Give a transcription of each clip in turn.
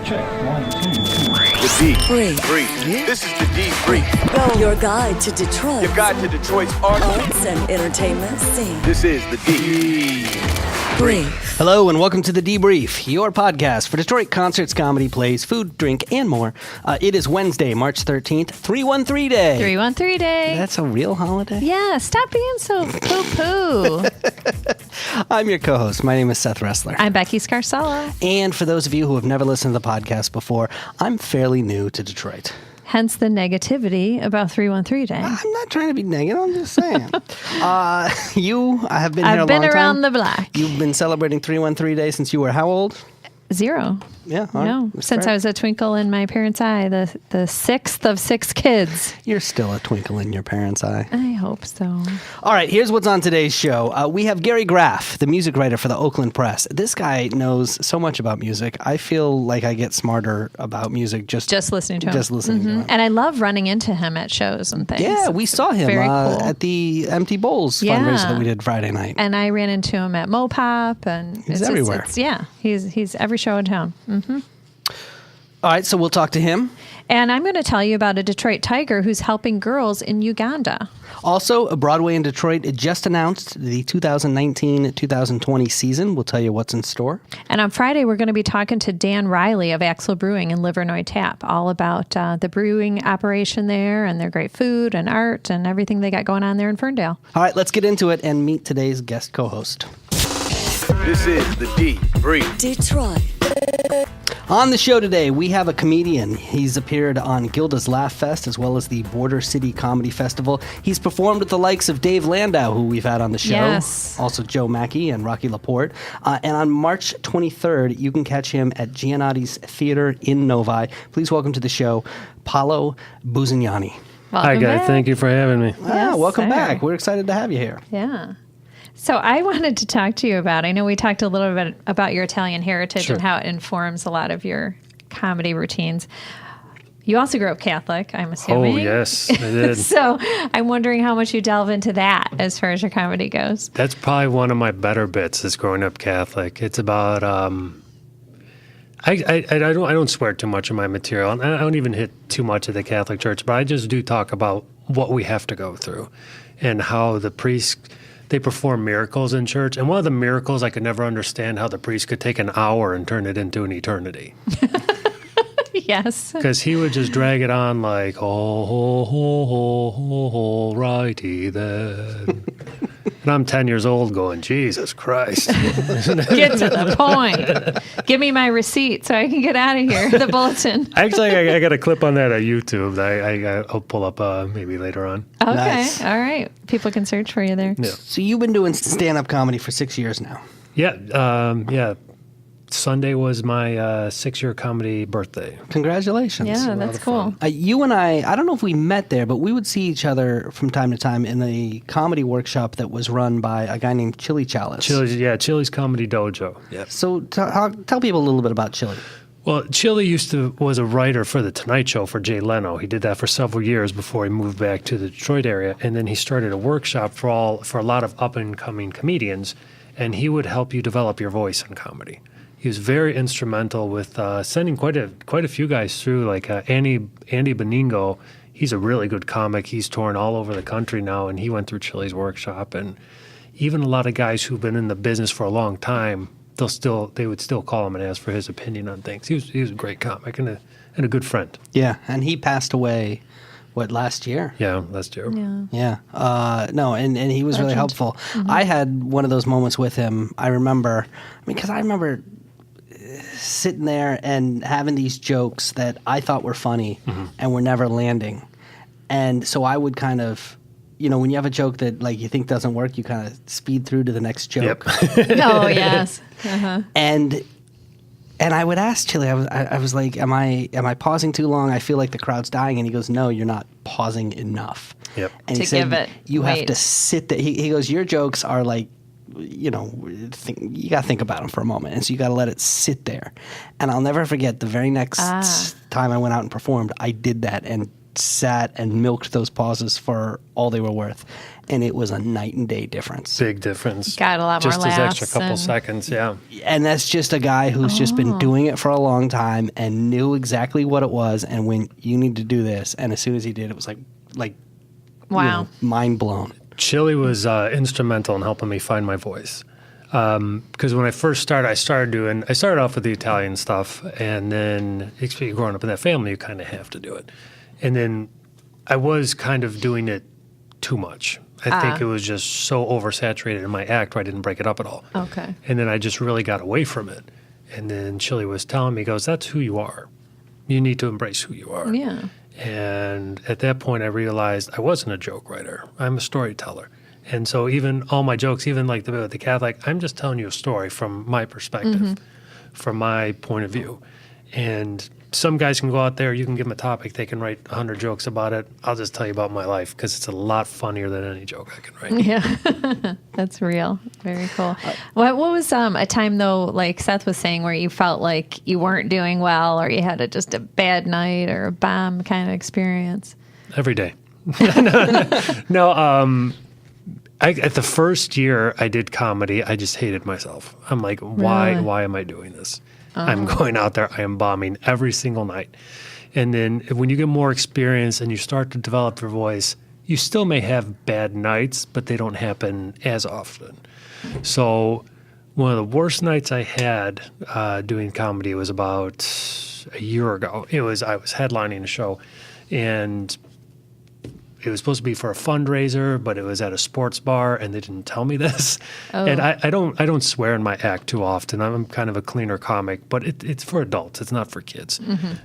Check. 1, 2, 3. The D. Brief. This is the D Brief. Your guide to Detroit. Your guide to Detroit's arts and entertainment scene. This is the D Brief. Hello and welcome to the Debrief, your podcast for Detroit concerts, comedy, plays, food, drink, and more. It is Wednesday, March 13th, 313 Day. 313 Day. That's a real holiday? Yeah, stop being so poo-poo. I'm your co-host. My name is Seth Ressler. I'm Becky Scarsella. And for those of you who have never listened to the podcast before, I'm fairly new to Detroit. Hence the negativity about 313 Day. I'm not trying to be negative. I'm just saying. You have been here a long time. I've been around the block. You've been celebrating 313 Day since you were how old? 0. Yeah. All No, right. since fair. I was a twinkle in my parents' eye, the sixth of 6 kids. You're still a twinkle in your parents' eye. I hope so. All right, here's what's on today's show. We have Gary Graff, the music writer for the Oakland Press. This guy knows so much about music. I feel like I get smarter about music just listening to him. Just listening to him. And I love running into him at shows and things. Yeah, we saw him Very cool. at the Empty Bowls fundraiser that we did Friday night. And I ran into him at Mopop, and He's everywhere. He's every show in town. All right, so we'll talk to him. And I'm going to tell you about a Detroit Tiger who's helping girls in Uganda. Also, Broadway in Detroit just announced the 2019-2020 season. We'll tell you what's in store. And on Friday, we're going to be talking to Dan Riley of Axel Brewing in Livernois Tap, all about the brewing operation there and their great food and art and everything they got going on there in Ferndale. All right, let's get into it and meet today's guest co-host. This is the D Brief. Detroit. On the show today, we have a comedian. He's appeared on Gilda's Laugh Fest as well as the Border City Comedy Festival. He's performed with the likes of Dave Landau, who we've had on the show. Yes. Also Joe Mackey and Rocky Laporte. And on March 23rd, you can catch him at Giannotti's Theater in Novi. Please welcome to the show, Paolo Busignani. Welcome Hi, guys. back. Thank you for having me. Welcome sir. back. We're excited to have you here. Yeah. So I wanted to talk to you about, I know we talked a little bit about your Italian heritage Sure. and how it informs a lot of your comedy routines. You also grew up Catholic, I'm Oh, assuming. yes, I did. So I'm wondering how much you delve into that as far as your comedy goes. That's probably one of my better bits is growing up Catholic. It's about I don't swear too much in my material. And I don't even hit too much of the Catholic Church, but I just do talk about what we have to go through and how the priests, they perform miracles in church. And one of the miracles, I could never understand how the priest could take an hour and turn it into an eternity. Yes. Because he would just drag it on like, oh, righty then. And I'm 10 years old going, Jesus Christ. Get to the point. Give me my receipt so I can get out of here, the bulletin. Actually, I got a clip on that on YouTube that I'll pull up maybe later on. Okay. Nice. All right. People can search for you there. Yeah. So you've been doing stand-up comedy for 6 years now. Yeah. Sunday was my 6-year comedy birthday. Congratulations. Yeah, that's cool. You and I don't know if we met there, but we would see each other from time to time in a comedy workshop that was run by a guy named Chili Chalice. Chili's Comedy Dojo. Yep. So tell people a little bit about Chili. Well, Chili was a writer for The Tonight Show for Jay Leno. He did that for several years before he moved back to the Detroit area, and then he started a workshop for a lot of up-and-coming comedians, and he would help you develop your voice in comedy. He was very instrumental with sending quite a few guys through, like Andy Beningo. He's a really good comic. He's touring all over the country now, and he went through Chili's workshop. And even a lot of guys who've been in the business for a long time, they would still call him and ask for his opinion on things. He was a great comic and a good friend. Yeah, and he passed away, last year? Yeah, last year. Yeah. Yeah. And he was really helpful. Mm-hmm. I had one of those moments with him. I remember sitting there and having these jokes that I thought were funny and were never landing. And so I would kind of, when you have a joke that like you think doesn't work, you kind of speed through to the next joke. Yep. Oh, yes. Uh-huh. And I would ask Chili, I was like, am I pausing too long? I feel like the crowd's dying. And he goes, no, you're not pausing enough. Yep. And he To said, give it you have weight. to sit there. He goes, your jokes are like, you got to think about them for a moment. And so you got to let it sit there. And I'll never forget the very next time I went out and performed, I did that and sat and milked those pauses for all they were worth. and it was a night and day difference. Big difference. Got a lot more just this laughs extra couple and- seconds. Yeah. And that's just a guy who's just been doing it for a long time and knew exactly what it was and when you need to do this. And as soon as he did, it was like Wow. mind blown. Chili was instrumental in helping me find my voice. Because when I first started, I started off with the Italian stuff, and then especially growing up in that family, you kind of have to do it. And then I was kind of doing it too much. I think it was just so oversaturated in my act where I didn't break it up at all. Okay. And then I just really got away from it. And then Chili was telling me, he goes, that's who you are. You need to embrace who you are. Yeah. And at that point, I realized I wasn't a joke writer. I'm a storyteller. And so even all my jokes, even like the Catholic, I'm just telling you a story from my perspective, from my point of view. And some guys can go out there, you can give them a topic, they can write 100 jokes about it. I'll just tell you about my life because it's a lot funnier than any joke I can write. Yeah. That's real. Very cool. What was a time, though, like Seth was saying, where you felt like you weren't doing well or you had just a bad night or a bomb kind of experience? Every day. No, at the first year I did comedy, I just hated myself. I'm like, why am I doing this? I'm going out there, I am bombing every single night. And then when you get more experience and you start to develop your voice, you still may have bad nights, but they don't happen as often. So one of the worst nights I had doing comedy was about a year ago. I was headlining a show, and it was supposed to be for a fundraiser, but it was at a sports bar, and they didn't tell me this. Oh. And I don't swear in my act too often. I'm kind of a cleaner comic, but it's for adults. It's not for kids.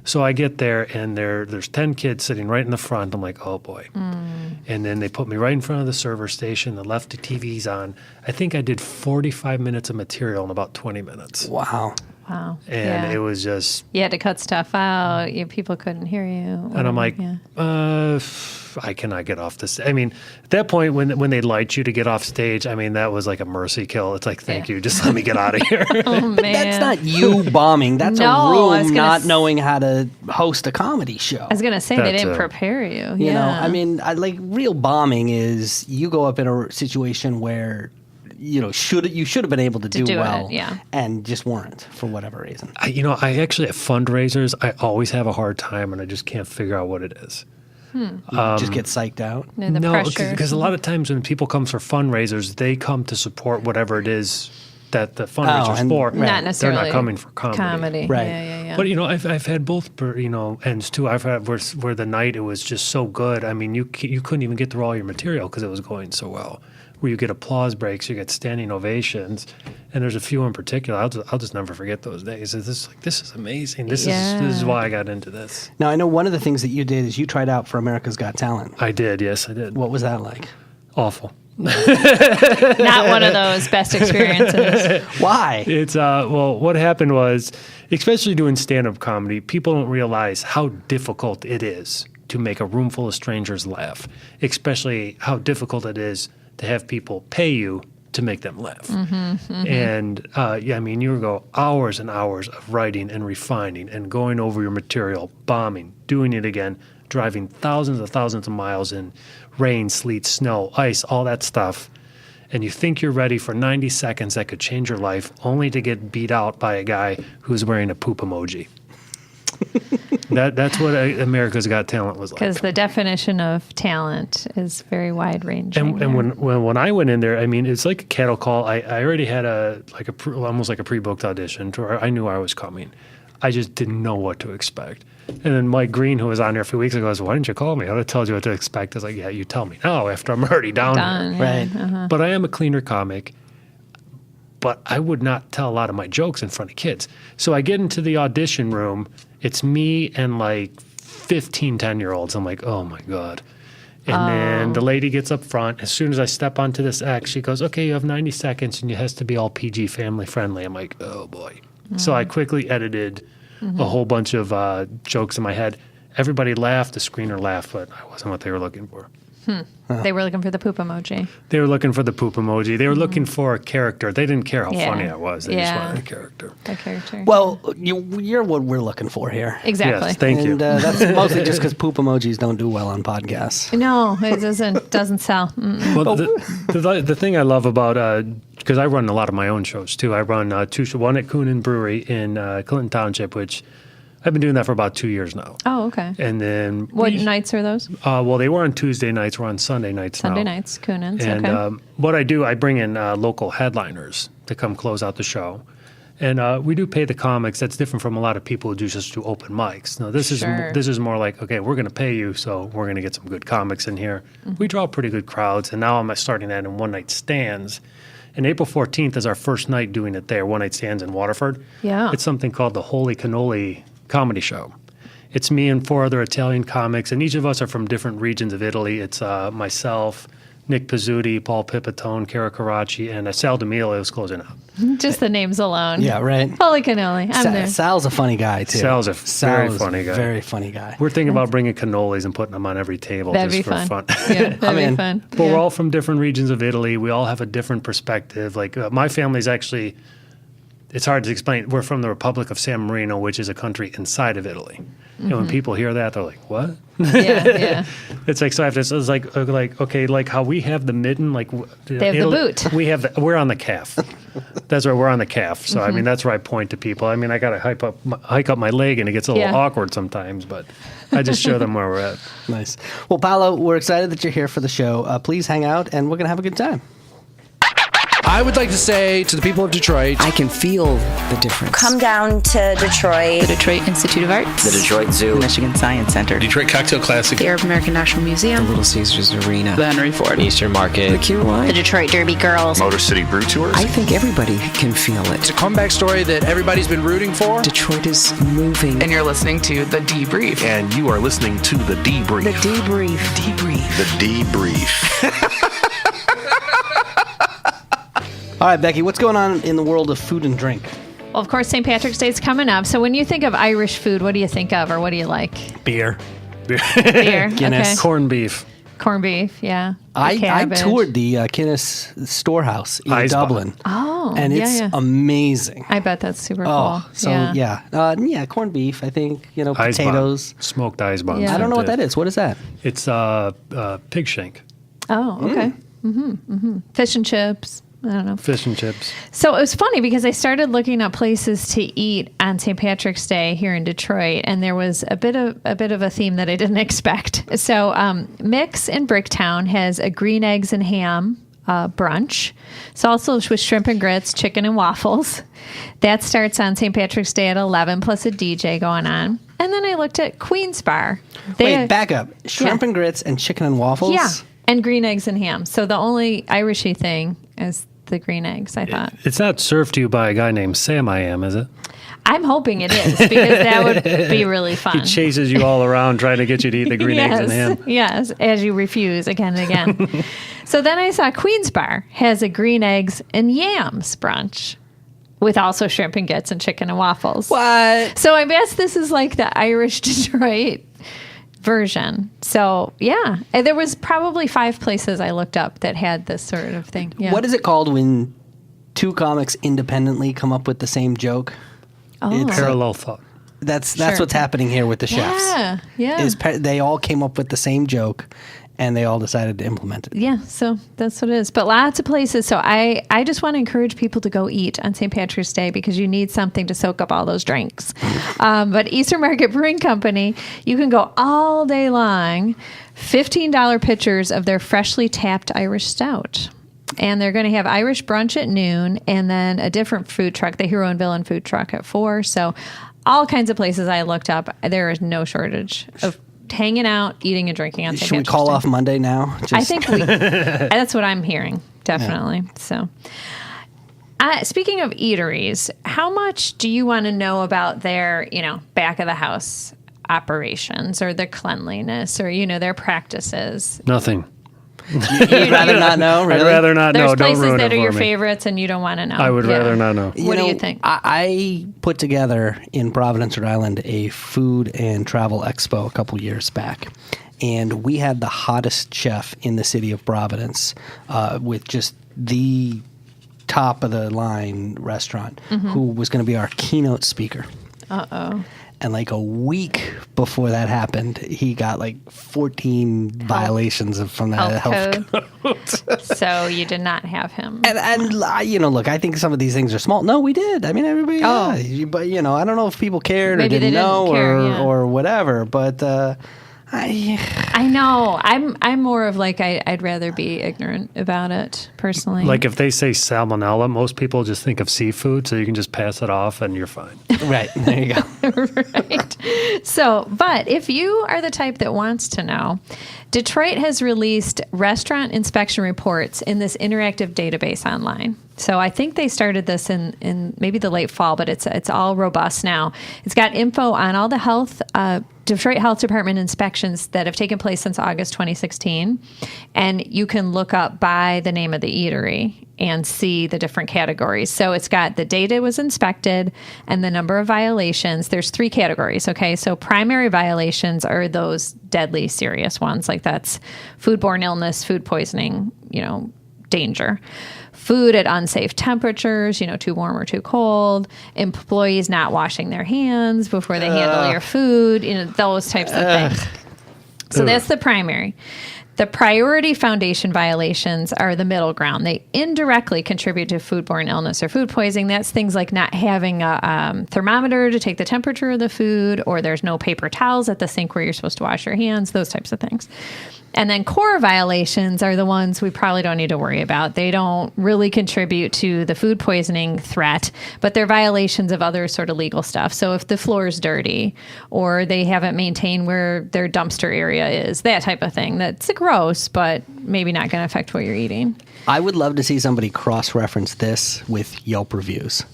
So I get there, and there's 10 kids sitting right in the front. I'm like, oh boy. And then they put me right in front of the server station. They left the TVs on. I think I did 45 minutes of material in about 20 minutes. Wow. Wow. And it was just... You had to cut stuff out. People couldn't hear you. And I'm like, I cannot get off this. I mean, at that point, when they light you to get off stage, I mean, that was like a mercy kill. It's like, thank you, just let me get out of here. Oh, man. That's not you bombing. That's No, a I was room gonna not knowing how to host a comedy show. I was going to say, they That's didn't it. prepare you. You know, I mean, like real bombing is you go up in a situation where you should have been able to do do it, well, yeah. and just weren't for whatever reason. I actually at fundraisers, I always have a hard time, and I just can't figure out what it is. Just get psyched out. The No, pressure. because a lot of times when people come for fundraisers, they come to support whatever it is that the fundraiser's and- for. Right. Not necessarily. They're not coming for comedy. Right. Yeah. But I've had both ends too. I've had where the night it was just so good. I mean, you couldn't even get through all your material because it was going so well. Where you get applause breaks, you get standing ovations, and there's a few in particular. I'll just never forget those days. This is amazing. This is why I got into this. Now I know one of the things that you did is you tried out for America's Got Talent. I did, yes, I did. What was that like? Awful. Not one of those best experiences. Why? It's what happened was, especially doing stand-up comedy, people don't realize how difficult it is to make a room full of strangers laugh, especially how difficult it is to have people pay you to make them laugh. And I mean, you go hours and hours of writing and refining and going over your material, bombing, doing it again, driving thousands of miles in rain, sleet, snow, ice, all that stuff. And you think you're ready for 90 seconds that could change your life, only to get beat out by a guy who's wearing a poop emoji. That's what America's Got Talent was like. Because the definition of talent is very wide ranging. And when I went in there, I mean, it's like a cattle call. I already had almost like a pre-booked audition to where I knew I was coming. I just didn't know what to expect. And then Mike Green, who was on here a few weeks ago, goes, "Why didn't you call me? I would have told you what to expect." I was like, "Yeah, you tell me now after I'm already down here." yeah. Right. But I am a cleaner comic. But I would not tell a lot of my jokes in front of kids. So I get into the audition room. It's me and like 15 10-year-olds. I'm like, oh, my God. And then the lady gets up front. As soon as I step onto this act, she goes, okay, you have 90 seconds, and it has to be all PG, family friendly. I'm like, oh, boy. So I quickly edited a whole bunch of jokes in my head. Everybody laughed. The screener laughed, but I wasn't what they were looking for. They were looking for the poop emoji. They were looking for the poop emoji. They were looking for a character. They didn't care how Yeah. funny I was. They just Yeah. wanted a character. That character. Well, you're what we're looking for here. exactly. Yes, thank you. And that's mostly just because poop emojis don't do well on podcasts. No, it doesn't sell. Mm-mm. Well, the thing I love about because I run a lot of my own shows too. I run one at Coonan Brewery in Clinton Township, which I've been doing that for about 2 years now. Oh, okay. And then What nights are those? well, they were on Tuesday nights. We're on Sunday nights Sunday now. nights, Coonan's. And Okay. what I do, I bring in local headliners to come close out the show. And we do pay the comics. That's different from a lot of people who just do open mics. No, this Sure. is more like, okay, we're going to pay you, so we're going to get some good comics in here. Mm-hmm. We draw pretty good crowds, and now I'm starting that in one-night stands. And April 14th is our first night doing it there, one-night stands in Waterford. Yeah. It's something called the Holy Cannoli Comedy Show. It's me and 4 other Italian comics, and each of us are from different regions of Italy. It's myself, Nick Pizzuti, Paul Pipitone, Cara Caracci, and Sal D'Amelio is closing out. Just the names alone. Yeah, right. Holy cannoli. I'm there. Sal's a funny guy too. Sal's a very funny guy. Very funny guy. We're thinking about bringing cannolis and putting them on every table That'd just be for fun. fun. Yeah, that'd be in. fun. But Yeah. we're all from different regions of Italy. We all have a different perspective. Like my family's actually, it's hard to explain. We're from the Republic of San Marino, which is a country inside of Italy. And when people hear that, they're like, "What?" Yeah. It's like so. I have to. It's like okay, like how we have the mitten, like They have the boot. We're on the calf. That's right. We're on the calf. So I mean, that's where I point to people. I mean, I got to hike up my leg, and it gets a little Yeah. awkward sometimes. But I just show them where we're at. Nice. Well, Paolo, we're excited that you're here for the show. Please hang out, and we're gonna have a good time. I would like to say to the people of Detroit, I can feel the difference. Come down to Detroit. The Detroit Institute of Arts, The Detroit Zoo, the Michigan Science Center, Detroit Cocktail Classic, the Arab American National Museum, Little Caesars Arena, the Henry Ford, Eastern Market, the Q Line. The Detroit Derby Girls. Motor City Brew Tours. I think everybody can feel it's it. a comeback story that everybody's been rooting for. Detroit is moving. and you're listening to The Debrief. And you are listening to The Debrief. The debrief. Debrief. The Debrief. All right, Becky, what's going on in the world of food and drink? Well, of course, St. Patrick's Day is coming up. So when you think of Irish food, what do you think of, or what do you like? Beer. Beer. Guinness. Okay. Corned beef. Corned beef. Yeah. The I cabbage. toured the Guinness storehouse in Eisbach. Dublin, Oh, and yeah, it's yeah. amazing. I bet that's super Oh, cool. so yeah. yeah, corned beef. I think Eisbach. potatoes. Smoked ice buns. Yeah. I don't know what that is. What is that? It's pig shank, Oh, okay. Fish and chips. I don't know. fish and chips. So it was funny because I started looking up places to eat on St. Patrick's Day here in Detroit, and there was a bit of a theme that I didn't expect. So Mix in Bricktown has a green eggs and ham brunch. It's also with shrimp and grits, chicken and waffles. That starts on St. Patrick's Day at 11, plus a DJ going on. And then I looked at Queen's Bar. Wait, back up. Shrimp Yeah. and grits and chicken and waffles? Yeah, and green eggs and ham. So the only Irishy thing is the green eggs, I thought. It's not served to you by a guy named Sam I Am, is it? I'm hoping it is, because that would be really fun. He chases you all around trying to get you to eat the green eggs and ham. Yes, as you refuse again and again. So then I saw Queen's Bar has a green eggs and yams brunch with also shrimp and grits and chicken and waffles. What? So I guess this is like the Irish Detroit version. So yeah, and there was probably 5 places I looked up that had this sort of thing. Yeah. What is it called when two comics independently come up with the same joke? Oh. It's Parallel thought. That's Sure. what's happening here with the chefs. Yeah. They all came up with the same joke, and they all decided to implement it. Yeah, so that's what it is. But lots of places. So I just want to encourage people to go eat on St. Patrick's Day because you need something to soak up all those drinks. But Eastern Market Brewing Company, you can go all day long, $15 pitchers of their freshly tapped Irish stout. And they're going to have Irish brunch at noon and then a different food truck, the Hero and Villain food truck at 4. So all kinds of places I looked up, there is no shortage of hanging out, eating and drinking on St. Should we Patrick's call Day. off Monday now? I think that's what I'm hearing, definitely. So, speaking of eateries, how much do you want to know about their, back of the house operations or their cleanliness or, their practices? Nothing. You'd rather not know, really? I'd rather not There's know. Don't places ruin that it are for your me. favorites and you don't want to know. I would Yeah. rather not know. What do you think? I put together in Providence, Rhode Island, a food and travel expo a couple years back. and we had the hottest chef in the city of Providence with just the top of the line restaurant who was going to be our keynote speaker. Uh-oh. And like a week before that happened, he got like 14 violations from the health code. So you did not have him. And look, I think some of these things are small. No, we did. I mean, everybody. Oh. Yeah. But I don't know if people cared Maybe or they didn't know didn't care, or whatever. But I know. I'm more of like I'd rather be ignorant about it personally. Like if they say salmonella, most people just think of seafood, so you can just pass it off and you're fine. Right. There you go. Right. So, but if you are the type that wants to know, Detroit has released restaurant inspection reports in this interactive database online. So I think they started this in maybe the late fall, but it's all robust now. It's got info on all the Detroit Health Department inspections that have taken place since August 2016. And you can look up by the name of the eatery and see the different categories. So it's got the date it was inspected and the number of violations. There's 3 categories, okay? So primary violations are those deadly serious ones, like that's foodborne illness, food poisoning, danger. Food at unsafe temperatures, too warm or too cold, employees not washing their hands before they handle your food, those types of things. So that's the primary. The priority foundation violations are the middle ground. They indirectly contribute to foodborne illness or food poisoning. That's things like not having a thermometer to take the temperature of the food, or there's no paper towels at the sink where you're supposed to wash your hands, those types of things. And then core violations are the ones we probably don't need to worry about. They don't really contribute to the food poisoning threat, but they're violations of other sort of legal stuff. So if the floor is dirty or they haven't maintained where their dumpster area is, that type of thing, that's gross, but maybe not going to affect what you're eating. I would love to see somebody cross-reference this with Yelp reviews.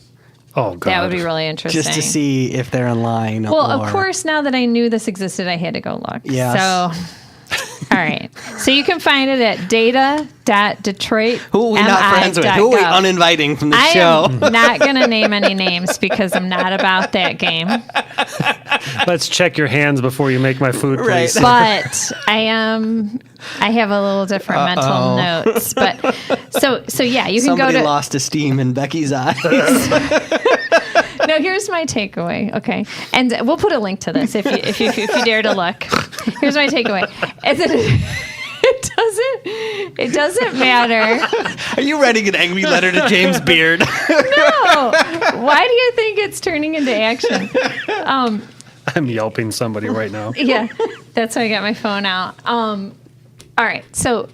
Oh, God. That would be really interesting. Just to see if they're in line. Well, of course, now that I knew this existed, I had to go look. Yes. So... All right. So you can find it at data.detroit. Who are we not friends with? Who are we uninviting from the show? I'm not going to name any names because I'm not about that game. Let's check your hands before you make my food, please. Right. But I have a little different mental notes. But so yeah, you can Somebody go to. lost esteem in Becky's eyes. No, here's my takeaway. Okay, and we'll put a link to this if you dare to look. Here's my takeaway. It doesn't matter. Are you writing an angry letter to James Beard? No. Why do you think it's turning into action? I'm yelping somebody right now. Yeah, that's why I got my phone out. All right, so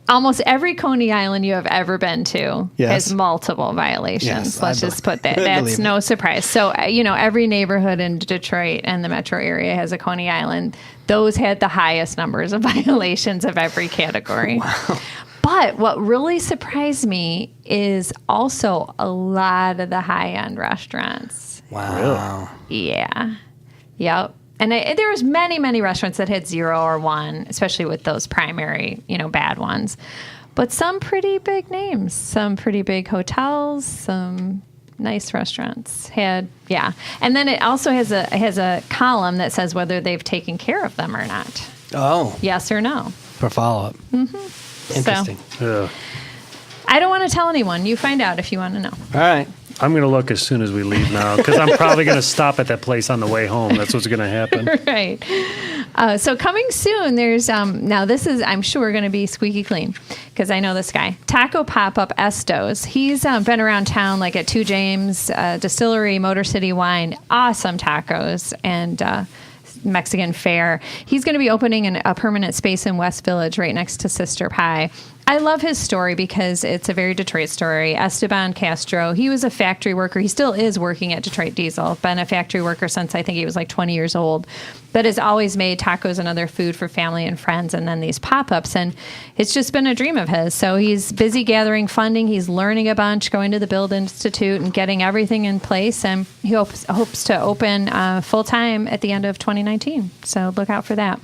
almost every Coney Island you have ever been to has multiple violations. Yes, Let's just put that. That's no surprise. So, every neighborhood in Detroit and the metro area has a Coney Island. Those had the highest numbers of violations of every category. Wow. But what really surprised me is also a lot of the high-end restaurants. Wow. Really? Yeah. Yep. And there was many restaurants that had 0 or 1, especially with those primary, bad ones. But some pretty big names, some pretty big hotels, some nice restaurants had, yeah. And then it also has a column that says whether they've taken care of them or not. Oh. Yes or no. For follow-up. Mm-hmm. Interesting. Yeah. I don't want to tell anyone. You find out if you want to know. All right. I'm going to look as soon as we leave now because I'm probably going to stop at that place on the way home. That's what's going to happen. Right. So coming soon, there's now this is, I'm sure, going to be squeaky clean because I know this guy. Taco Pop-Up Estos. He's been around town like at 2 James Distillery, Motor City Wine. Awesome tacos and Mexican fare. He's going to be opening a permanent space in West Village right next to Sister Pie. I love his story because it's a very Detroit story. Esteban Castro, he was a factory worker. He still is working at Detroit Diesel. Been a factory worker since I think he was like 20 years old. But has always made tacos and other food for family and friends and then these pop-ups. And it's just been a dream of his. So he's busy gathering funding. He's learning a bunch, going to the Build Institute and getting everything in place. And he hopes to open full-time at the end of 2019. So look out for that.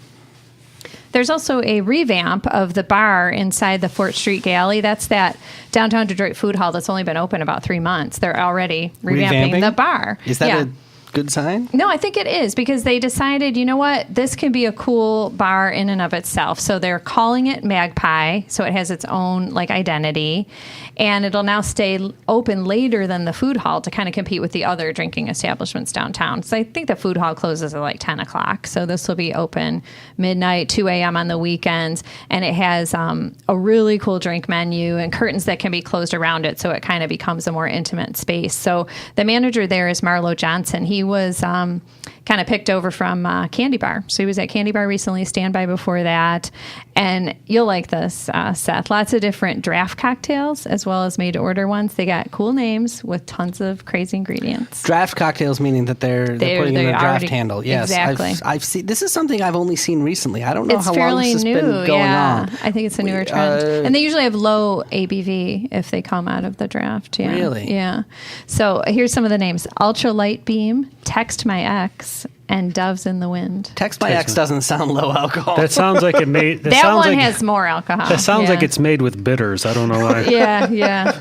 There's also a revamp of the bar inside the Fort Street Galley. That's that downtown Detroit food hall that's only been open about 3 months. They're already revamping the bar. Is that a good sign? No, I think it is because they decided, you know what, this can be a cool bar in and of itself. So they're calling it Magpie, so it has its own like identity, and it'll now stay open later than the food hall to kind of compete with the other drinking establishments downtown. So I think the food hall closes at like 10 o'clock. So this will be open midnight, 2 a.m. on the weekends, and it has a really cool drink menu and curtains that can be closed around it, so it kind of becomes a more intimate space. So the manager there is Marlo Johnson. He was kind of picked over from Candy Bar. So he was at Candy Bar recently, Standby before that. And you'll like this, Seth. Lots of different draft cocktails as well as made-to-order ones. They got cool names with tons of crazy ingredients. Draft cocktails meaning that they're putting in their draft handle. Yes, exactly. I've seen. This is something I've only seen recently. I don't know how long this has new, been going on. I think it's a newer trend. And they usually have low ABV if they come out of the draft. Yeah. Really? Yeah. So here's some of the names. Ultra Light Beam, Text My Ex, and Doves in the Wind. Text by X doesn't sound low alcohol. That sounds like it made. That one has more alcohol. That sounds like it's made with bitters. I don't know why. Yeah.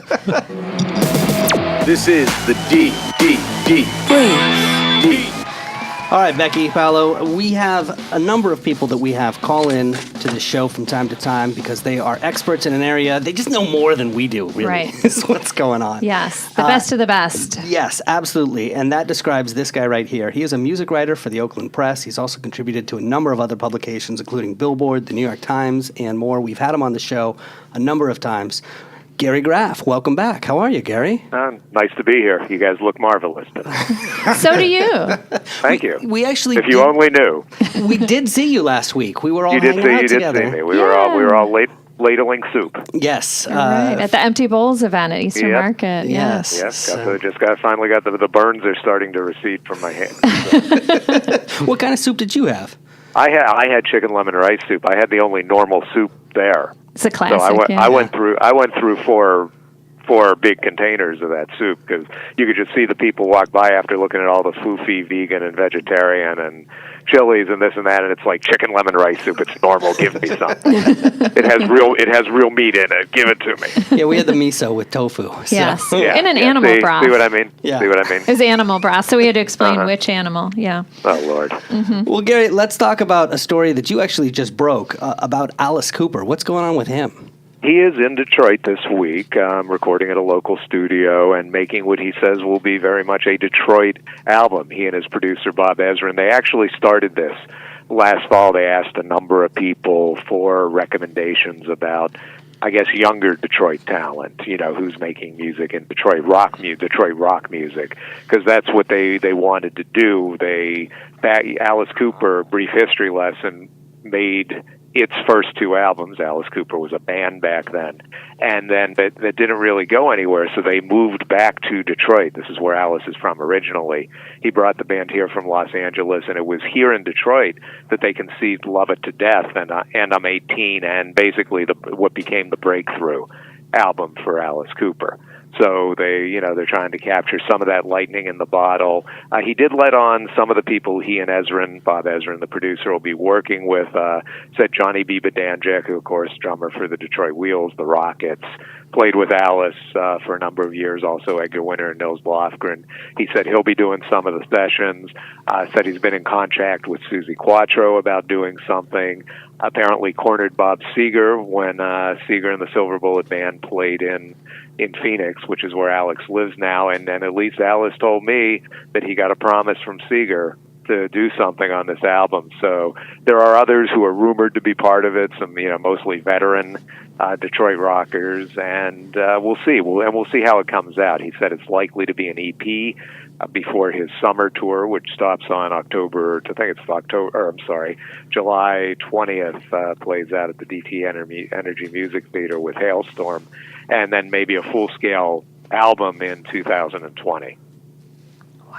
This is the D. All right, Becky, Paolo, we have a number of people that we have call in to the show from time to time because they are experts in an area. They just know more than we do, really, Right. is what's going on. Yes, the best of the best. Yes, absolutely. And that describes this guy right here. He is a music writer for the Oakland Press. He's also contributed to a number of other publications, including Billboard, the New York Times, and more. We've had him on the show a number of times. Gary Graff, welcome back. How are you, Gary? Nice to be here. You guys look marvelous today. So do you. Thank you. We actually, if you only knew, we did see you last week. We were all you did hanging out see together. me. We were all ladling soup. Yes, right at the Empty Bowls event at Eastern Market. Yes. Yes. Finally got the burns are starting to recede from my hands. So. What kind of soup did you have? I had chicken lemon rice soup. I had the only normal soup there. It's a classic. So I went through four big containers of that soup because you could just see the people walk by after looking at all the foofy vegan and vegetarian and chilies and this and that, and it's like chicken lemon rice soup. It's normal. Give me something. It has real meat in it. Give it to me. Yeah, we had the miso with tofu. So. Yes, in an animal broth. See what I mean? Yeah. See what I mean? It was animal broth, so we had to explain which animal. Yeah. Oh Lord. Mm-hmm. Well, Gary, let's talk about a story that you actually just broke about Alice Cooper. What's going on with him? He is in Detroit this week, recording at a local studio and making what he says will be very much a Detroit album. He and his producer, Bob Ezrin, they actually started this last fall. They asked a number of people for recommendations about, I guess, younger Detroit talent, who's making music in Detroit rock music, because that's what they wanted to do. Alice Cooper, Brief History Lesson, made its first two albums. Alice Cooper was a band back then, and then that didn't really go anywhere, so they moved back to Detroit. This is where Alice is from originally. He brought the band here from Los Angeles, and it was here in Detroit that they conceived Love It to Death and I'm 18, and basically what became the breakthrough album for Alice Cooper. So they're trying to capture some of that lightning in the bottle. He did let on some of the people he and Bob Ezrin, the producer, will be working with. Said Johnny B. Badanjek, who, of course, drummer for the Detroit Wheels, the Rockets, played with Alice for a number of years, also Edgar Winter and Nils Lofgren. He said he'll be doing some of the sessions. Said he's been in contact with Suzi Quatro about doing something. Apparently cornered Bob Seger when Seger and the Silver Bullet Band played in Phoenix, which is where Alex lives now, and at least Alice told me that he got a promise from Seger to do something on this album. So there are others who are rumored to be part of it, some mostly veteran Detroit rockers, and we'll see. We'll see how it comes out. He said it's likely to be an EP before his summer tour, which stops on July 20th, plays out at the DT Energy Music Theater with Hailstorm, and then maybe a full-scale album in 2020.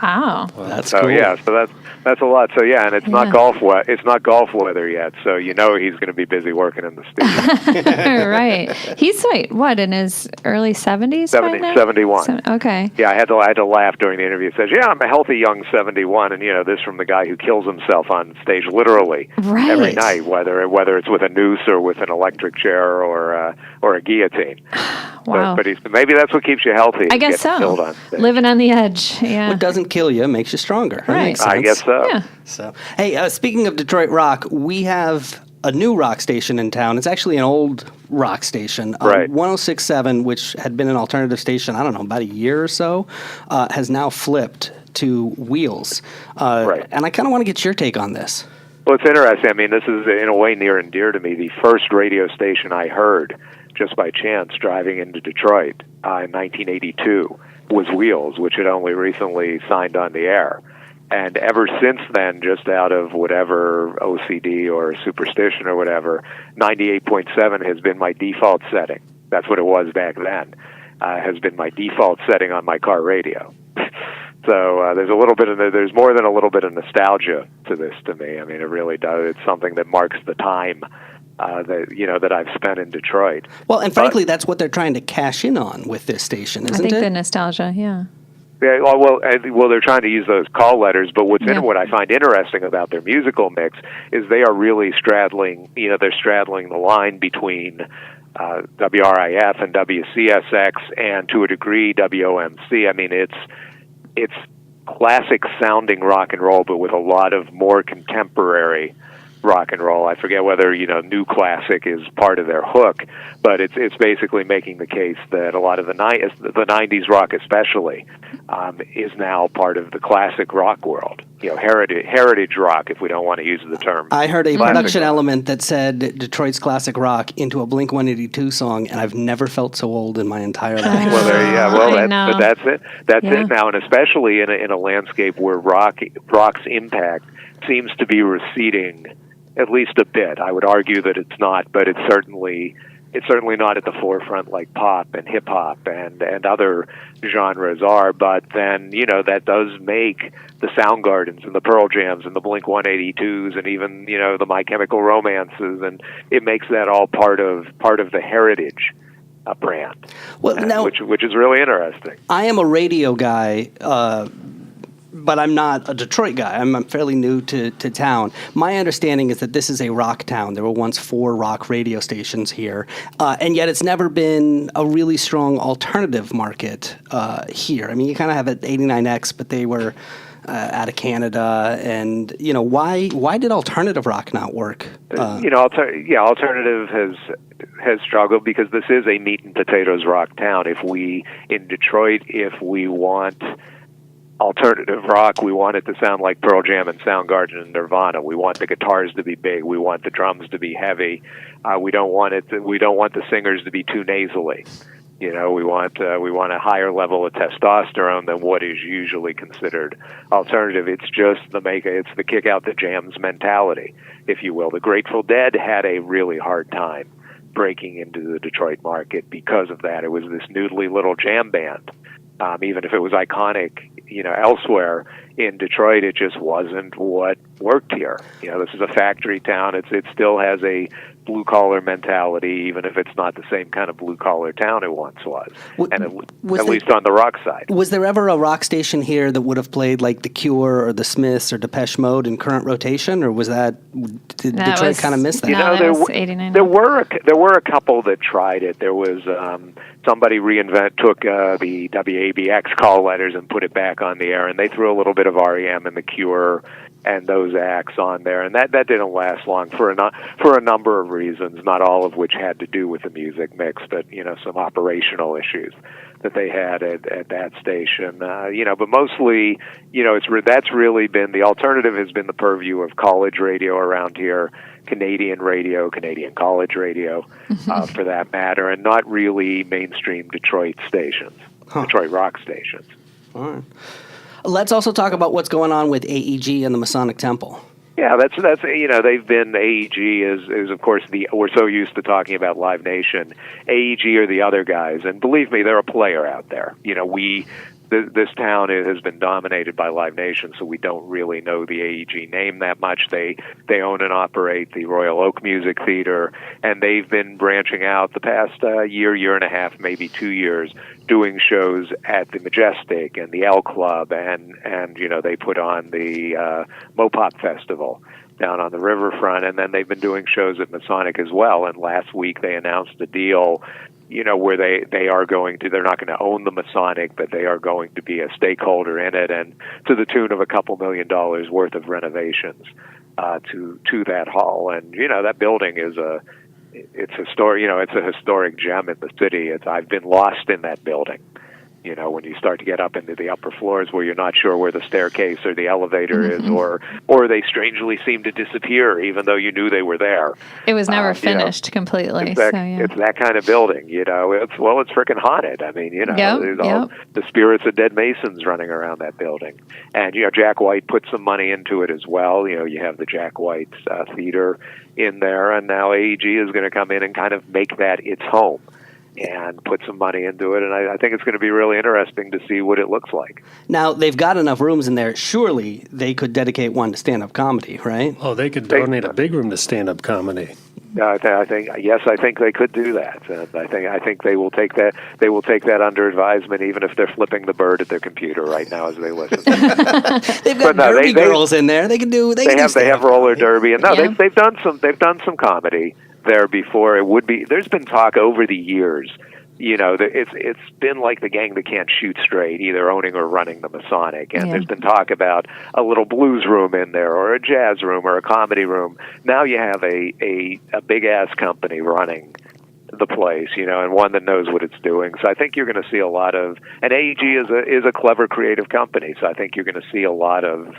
Wow. Well, that's so cool. Yeah, so that's a lot. So yeah, and it's not golf weather yet. So he's going to be busy working in the studio. Right. He's in his early 70s? 71. Okay. Yeah, I had to laugh during the interview. He says, "Yeah, I'm a healthy young 71," and this from the guy who kills himself on stage literally every night, whether it's with a noose or with an electric chair or a guillotine. Wow. But maybe that's what keeps you healthy. I guess getting killed so. on stage. Living on the edge. Yeah. What doesn't kill you makes you stronger. That Right. makes sense. I guess so. Yeah. So, hey, speaking of Detroit rock, we have a new rock station in town. It's actually an old rock station. Right. 106.7, which had been an alternative station, I don't know, about a year or so, has now flipped to Wheels. Right. And I kind of want to get your take on this. Well, it's interesting. I mean, this is in a way near and dear to me. The first radio station I heard, just by chance, driving into Detroit in 1982, was Wheels, which had only recently signed on the air. And ever since then, just out of whatever OCD or superstition or whatever, 98.7 has been my default setting. That's what it was back then. Has been my default setting on my car radio. So there's more than a little bit of nostalgia to this to me. I mean, it really does. It's something that marks the time that I've spent in Detroit. Well, and frankly, that's what they're trying to cash in on with this station, isn't I think it? the nostalgia, yeah. Yeah, well, they're trying to use those call letters, but what I find interesting about their musical mix is they are really straddling the line between WRIF and WCSX, and to a degree WOMC. I mean, it's classic sounding rock and roll, but with a lot of more contemporary rock and roll. I forget whether new classic is part of their hook, but it's basically making the case that a lot of the 90s rock especially is now part of the classic rock world. Heritage rock, if we don't want to use the term. I heard a classic production rock. element that said Detroit's classic rock into a Blink-182 song, and I've never felt so old in my entire life. Well, that's it. That's it now, and especially in a landscape where rock's impact seems to be receding at least a bit. I would argue that it's not, but it's certainly not at the forefront like pop and hip hop and other genres are. But then that does make the Soundgardens and the Pearl Jams and the Blink-182s and even the My Chemical Romances, and it makes that all part of the heritage brand. Well, now, which is really interesting. I am a radio guy. But I'm not a Detroit guy. I'm fairly new to town. My understanding is that this is a rock town. There were once 4 rock radio stations here, and yet it's never been a really strong alternative market here. I mean, you kind of have at 89X, but they were out of Canada, and why did alternative rock not work? Alternative has struggled because this is a meat and potatoes rock town. If we want alternative rock, we want it to sound like Pearl Jam and Soundgarden and Nirvana. We want the guitars to be big. We want the drums to be heavy. We don't want the singers to be too nasally. We want a higher level of testosterone than what is usually considered alternative. It's just it's the kick out the jams mentality, if you will. The Grateful Dead had a really hard time breaking into the Detroit market because of that. It was this noodly little jam band. Even if it was iconic, elsewhere in Detroit, it just wasn't what worked here. This is a factory town. It still has a blue-collar mentality, even if it's not the same kind of blue-collar town it once was, at least on the rock side. Was there ever a rock station here that would have played like The Cure or The Smiths or Depeche Mode in current rotation, or did Detroit kind of miss that? That was 89. There were a couple that tried it. There was somebody took the WABX call letters and put it back on the air, and they threw a little bit of REM and The Cure and those acts on there, and that didn't last long for a number of reasons, not all of which had to do with the music mix, but some operational issues that they had at that station. But mostly, that's really been the alternative has been the purview of college radio around here, Canadian radio, Canadian college radio, for that matter, and not really mainstream Detroit stations, Detroit rock stations. All right. Let's also talk about what's going on with AEG and the Masonic Temple. Yeah, that's they've been AEG is of course we're so used to talking about Live Nation. AEG are the other guys, and believe me, they're a player out there. This town has been dominated by Live Nation, so we don't really know the AEG name that much. They own and operate the Royal Oak Music Theater, and they've been branching out the past year and a half, maybe 2 years, doing shows at the Majestic and the L Club, and they put on the Mopop Festival down on the riverfront, and then they've been doing shows at Masonic as well. And last week they announced a deal where they are going to, they're not going to own the Masonic, but they are going to be a stakeholder in it, and to the tune of $2 million worth of renovations to that hall. And that building it's historic. It's a historic gem in the city. I've been lost in that building. When you start to get up into the upper floors where you're not sure where the staircase or the elevator is, or they strangely seem to disappear even though you knew they were there. It was never finished completely. It's that kind of building, it's freaking haunted. I mean, there's all the spirits of dead Masons running around that building. And, Jack White put some money into it as well. You have the Jack White Theater in there, and now AEG is going to come in and kind of make that its home and put some money into it, and I think it's going to be really interesting to see what it looks like. Now, they've got enough rooms in there. Surely they could dedicate one to stand-up comedy, right? Oh, they could donate a big room to stand-up comedy. I think they could do that. And I think they will take that. They will take that under advisement, even if they're flipping the bird at their computer right now as they listen. They've got derby girls in there. They have roller derby, and they've done some comedy there before. There's been talk over the years, it's been like the gang that can't shoot straight, either owning or running the Masonic, and there's been talk about a little blues room in there, or a jazz room, or a comedy room. Now you have a big ass company running the place, and one that knows what it's doing. So I think you're going to see a lot of, and AEG is a clever creative company, so I think you're going to see a lot of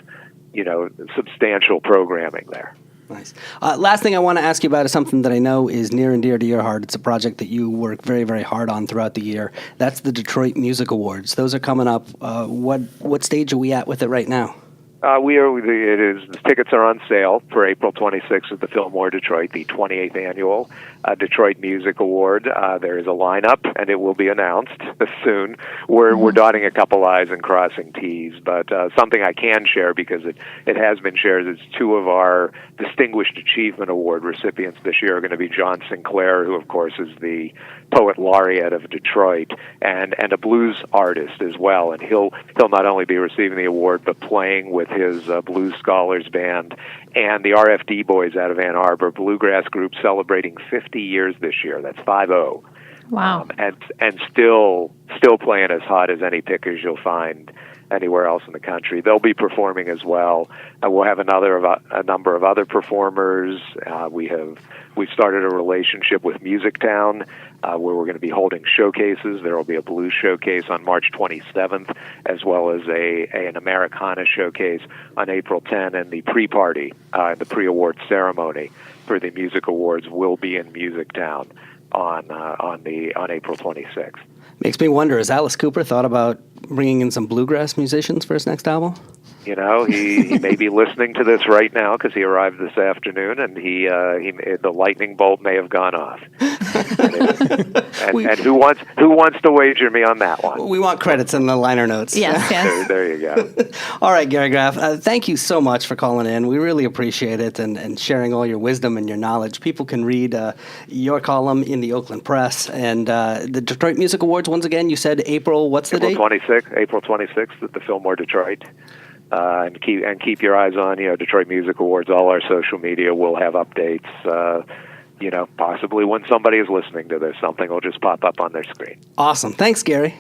substantial programming there. Nice. Last thing I want to ask you about is something that I know is near and dear to your heart. It's a project that you work very, very hard on throughout the year. That's the Detroit Music Awards. Those are coming up. What stage are we at with it right now? The tickets are on sale for April 26th at the Fillmore Detroit, the 28th annual Detroit Music Award. There is a lineup, and it will be announced soon. We're dotting a couple I's and crossing T's, but something I can share, because it has been shared, is two of our Distinguished Achievement Award recipients this year are going to be John Sinclair, who of course is the poet laureate of Detroit, and a blues artist as well. And he'll not only be receiving the award, but playing with his Blues Scholars Band and the RFD Boys out of Ann Arbor, bluegrass group celebrating 50 years this year. That's 50. Wow. And still playing as hot as any pickers you'll find anywhere else in the country. They'll be performing as well. We'll have a number of other performers. We've started a relationship with Music Town, where we're going to be holding showcases. There will be a blues showcase on March 27th, as well as an Americana showcase on April 10, and the pre-party, the pre-award ceremony for the music awards will be in Music Town on April 26th. Makes me wonder, has Alice Cooper thought about bringing in some bluegrass musicians for his next album? He may be listening to this right now because he arrived this afternoon, and the lightning bolt may have gone off. And who wants to wager me on that one? We want credits in the liner notes. Yes. There you go. All right, Gary Graff, thank you so much for calling in. We really appreciate it, and sharing all your wisdom and your knowledge. People can read your column in the Oakland Press, and the Detroit Music Awards, once again, you said April, what's the date? April 26th at the Fillmore Detroit. And keep your eyes on Detroit Music Awards. All our social media will have updates. Possibly when somebody is listening to this, something will just pop up on their screen. Awesome. Thanks, Gary.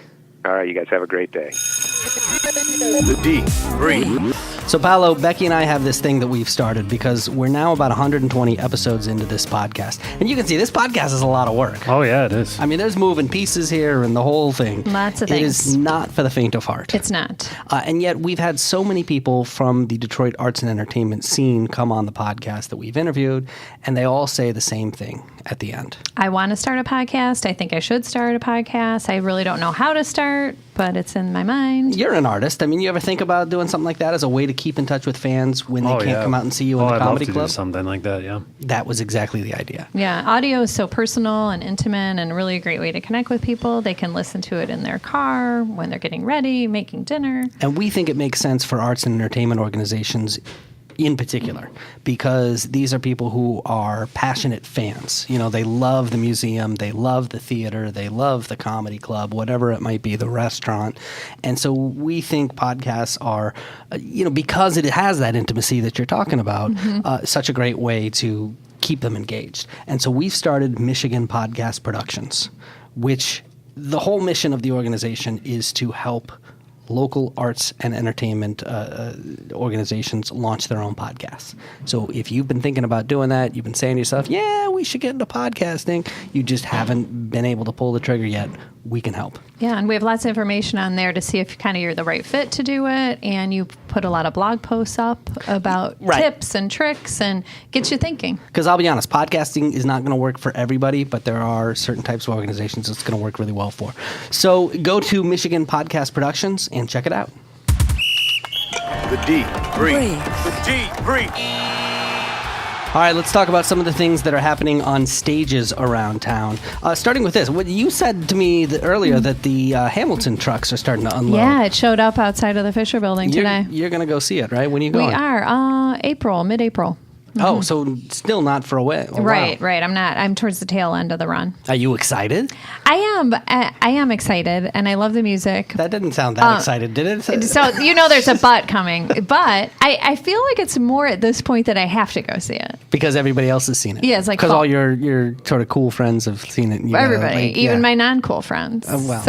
All right, you guys have a great day. The Debrief. So, Paolo, Becky and I have this thing that we've started because we're now about 120 episodes into this podcast. And you can see this podcast is a lot of work. Oh, yeah, it is. I mean, there's moving pieces here and the whole thing. Lots of things. It is not for the faint of heart. It's not. And yet we've had so many people from the Detroit arts and entertainment scene come on the podcast that we've interviewed, and they all say the same thing at the end. I want to start a podcast. I think I should start a podcast. I really don't know how to start, but it's in my mind. You're an artist. I mean, you ever think about doing something like that as a way to keep in touch with fans when they can't come out and see you in the comedy club? I'd love to do something like that, yeah. That was exactly the idea. Yeah, audio is so personal and intimate and really a great way to connect with people. They can listen to it in their car, when they're getting ready, making dinner. And we think it makes sense for arts and entertainment organizations in particular, because these are people who are passionate fans. They love the museum, they love the theater, they love the comedy club, whatever it might be, the restaurant. And so we think podcasts are, because it has that intimacy that you're talking about, such a great way to keep them engaged. And so we've started Michigan Podcast Productions, which the whole mission of the organization is to help local arts and entertainment organizations launch their own podcasts. So if you've been thinking about doing that, you've been saying to yourself, yeah, we should get into podcasting, you just haven't been able to pull the trigger yet, we can help. Yeah, and we have lots of information on there to see if kind of you're the right fit to do it. And you put a lot of blog posts up about tips and tricks and gets you thinking. Because I'll be honest, podcasting is not going to work for everybody, but there are certain types of organizations it's going to work really well for. So go to Michigan Podcast Productions and check it out. The D brief. Brief. The D brief. All right, let's talk about some of the things that are happening on stages around town. Starting with this, what you said to me earlier that the Hamilton trucks are starting to unload. Yeah, it showed up outside of the Fisher Building today. You're going to go see it, right? When are you going? We are mid-April. Oh, so still not for a while. Right. I'm not. I'm towards the tail end of the run. Are you excited? I am. I am excited, and I love the music. That didn't sound that excited, did it? So there's a but coming. But I feel like it's more at this point that I have to go see it. Because everybody else has seen it. Yeah, it's like because all your sort of cool friends have seen it. And everybody, even my non-cool friends. Well,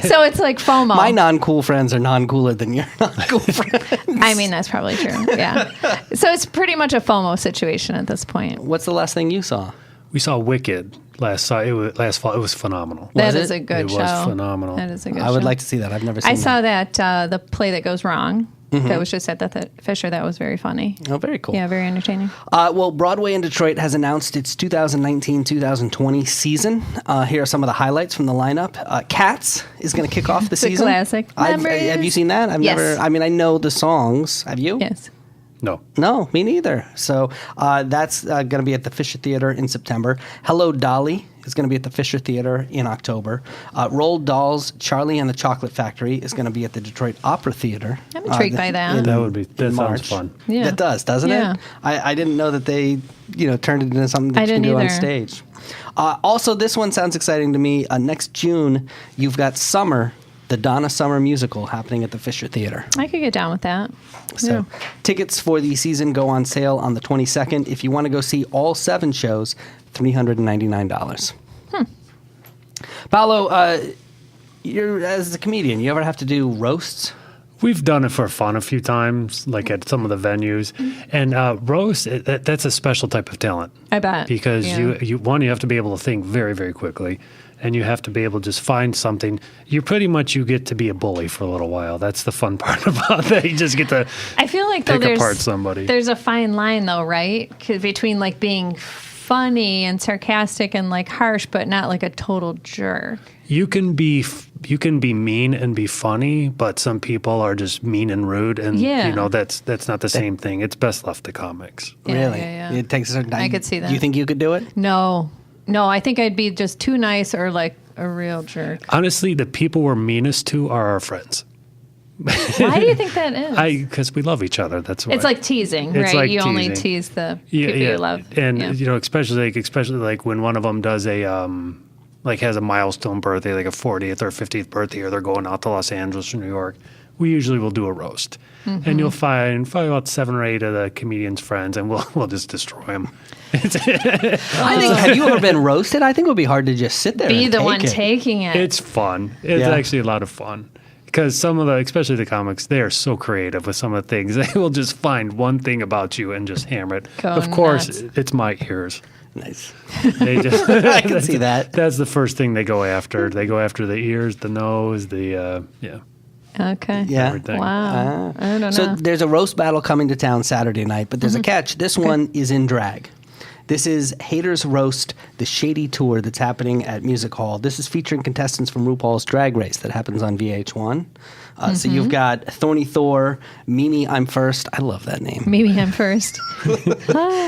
so it's like FOMO. My non-cool friends are non-cooler than your non-cool friends. I mean, that's probably true. Yeah. So it's pretty much a FOMO situation at this point. What's the last thing you saw? We saw Wicked last fall. It was phenomenal. That is a good show. It was phenomenal. That is a good show. I would like to see that. I've never seen it. I saw that the play that goes wrong. That was just at the Fisher. That was very funny. Oh, very cool. Yeah, very entertaining. Well, Broadway in Detroit has announced its 2019-2020 season. Here are some of the highlights from the lineup. Cats is going to kick off the season. Classic. Have you seen that? I've never. I mean, I know the songs. Have you? Yes. No, me neither. So that's going to be at the Fisher Theater in September. Hello, Dolly is going to be at the Fisher Theater in October. Roald Dahl's Charlie and the Chocolate Factory is going to be at the Detroit Opera Theater. I'm intrigued by that. That sounds fun. Yeah. That doesn't it? I didn't know that they turned it into something that you can do on stage. Also, this one sounds exciting to me. Next June, you've got Summer, the Donna Summer musical happening at the Fisher Theater. I could get down with that. So tickets for the season go on sale on the 22nd. If you want to go see all 7 shows, $399. Paolo, you're as a comedian, you ever have to do roasts? We've done it for fun a few times, like at some of the venues. And roast, that's a special type of talent. I bet. Because you have to be able to think very, very quickly. And you have to be able to just find something. You get to be a bully for a little while. That's the fun part about that. You just get to I feel like pick apart somebody. There's a fine line, though, right? Between like being funny and sarcastic and like harsh, but not like a total jerk. You can be mean and be funny, but some people are just mean and rude, and that's not the same thing. It's best left to comics. Really? Yeah. It takes a certain time. I could see that. Do you think you could do it? No, I think I'd be just too nice or like a real jerk. Honestly, the people we're meanest to are our friends. Why do you think that is? Because we love each other. That's why. It's like teasing, right? Like you teasing. only tease the people you love. And especially like when one of them does has a milestone birthday, like a 40th or 50th birthday, or they're going out to Los Angeles or New York, we usually will do a roast. And you'll find probably about 7 or 8 of the comedian's friends, and we'll just destroy them. Have you ever been roasted? I think it would be hard to just sit there be and the take one it. taking it. It's fun. It's actually a lot of fun. Because some of especially the comics, they are so creative with some of the things. They will just find one thing about you and just hammer it. Go course, nuts. it's my ears. Nice. They just, I can see that. That's the first thing they go after. They go after the ears, the nose, Okay. Yeah. everything. Wow. I don't know. So there's a roast battle coming to town Saturday night, but there's a catch. This one is in drag. This is Haters Roast, the Shady Tour that's happening at Music Hall. This is featuring contestants from RuPaul's Drag Race that happens on VH1. So you've got Thorny Thor, Mimi I'm First. I love that name. Maybe I'm first.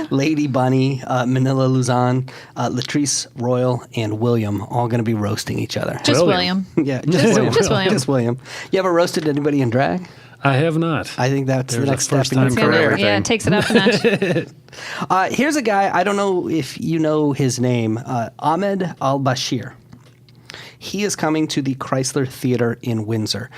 Lady Bunny, Manila Luzon, Latrice Royal, and William all going to be roasting each other. Just William. Yeah, just William. Just William. You ever roasted anybody in drag? I have not. I think that's the next step in your time for career. everything. Yeah, it takes it up a notch. Here's a guy, I don't know if you know his name, Ahmed Al-Bashir. He is coming to the Chrysler Theater in Windsor.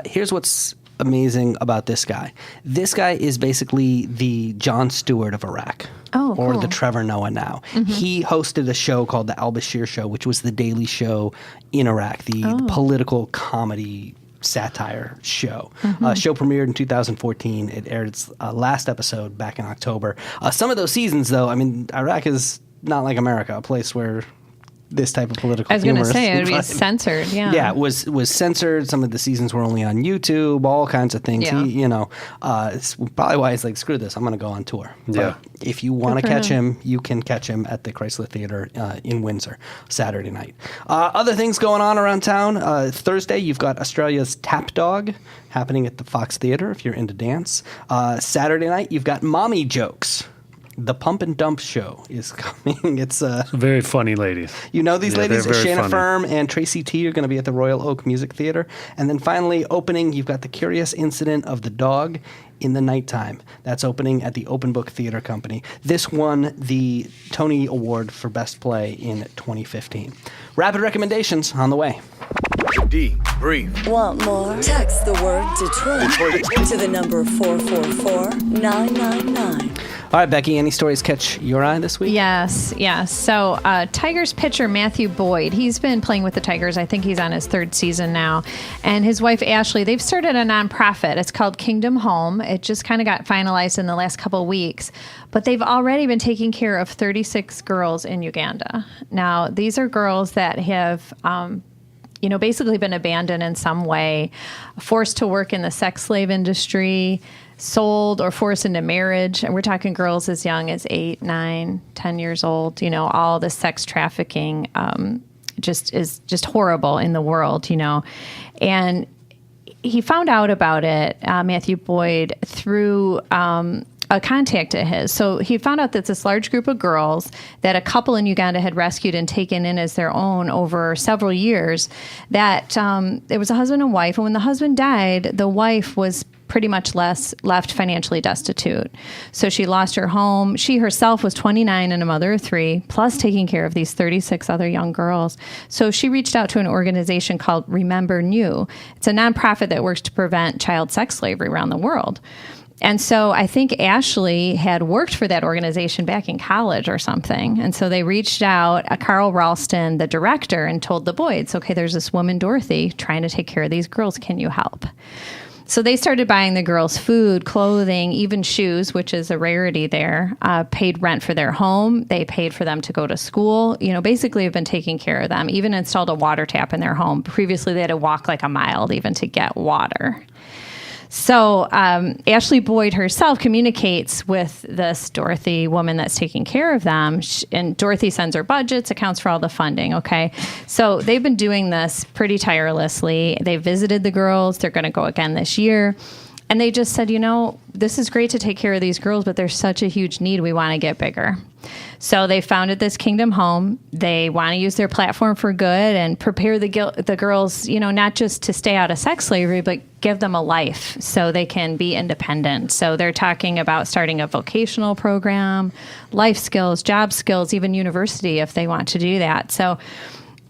Here's what's amazing about this guy? This guy is basically the Jon Stewart of Iraq. Oh, or cool. the Trevor Noah now. He hosted a show called The Al Bashir Show, which was the daily show in Iraq, the political comedy satire show. Show premiered in 2014. It aired its last episode back in October. Some of those seasons, though, I mean, Iraq is not like America, a place where this type of political I was going to humor say it would be is censored. Yeah. Yeah, it was censored. Some of the seasons were only on YouTube, all kinds of things. Yeah. He, it's probably why he's like, screw this, I'm going to go on tour. Yeah. But if you want to for catch him. him, you can catch him at the Chrysler Theater in Windsor, Saturday night. Other things going on around town. Thursday, you've got Australia's Tap Dog happening at the Fox Theater if you're into dance. Saturday night, you've got Mommy Jokes. The Pump and Dump Show is coming. It's Very funny ladies. you know these Yeah, ladies, they're very Shanna funny. Firm and Tracy T are going to be at the Royal Oak Music Theater. And then finally, opening, you've got The Curious Incident of the Dog in the Nighttime. That's opening at the Open Book Theater Company. This won the Tony Award for Best Play in 2015. Rapid recommendations on the way. Debrief. Want more? Text the word Detroit to the number 444-999. All right, Becky, any stories catch your eye this week? Yes. So Tigers pitcher Matthew Boyd, he's been playing with the Tigers. I think he's on his third season now. And his wife, Ashley, they've started a nonprofit. It's called Kingdom Home. It just kind of got finalized in the last couple of weeks. But they've already been taking care of 36 girls in Uganda. Now, these are girls that have basically been abandoned in some way, forced to work in the sex slave industry, sold or forced into marriage. And we're talking girls as young as 8, 9, 10 years old. All the sex trafficking is just horrible in the world, And he found out about it, Matthew Boyd, through a contact of his. So he found out that this large group of girls that a couple in Uganda had rescued and taken in as their own over several years, that it was a husband and wife. And when the husband died, the wife was pretty much left financially destitute. So she lost her home. She herself was 29 and a mother of 3, plus taking care of these 36 other young girls. So she reached out to an organization called Remember New. It's a nonprofit that works to prevent child sex slavery around the world. And so I think Ashley had worked for that organization back in college or something. And so they reached out, Carl Ralston, the director, and told the Boyds, okay, there's this woman, Dorothy, trying to take care of these girls. Can you help? So they started buying the girls food, clothing, even shoes, which is a rarity there, paid rent for their home. They paid for them to go to school. Basically have been taking care of them, even installed a water tap in their home. Previously, they had to walk like a mile even to get water. So Ashley Boyd herself communicates with this Dorothy woman that's taking care of them, and Dorothy sends her budgets, accounts for all the funding, okay? So they've been doing this pretty tirelessly. They visited the girls. They're going to go again this year. And they just said, this is great to take care of these girls, but there's such a huge need. We want to get bigger. So they founded this Kingdom Home. They want to use their platform for good and prepare the girls, not just to stay out of sex slavery, but give them a life so they can be independent. So they're talking about starting a vocational program, life skills, job skills, even university if they want to do that. So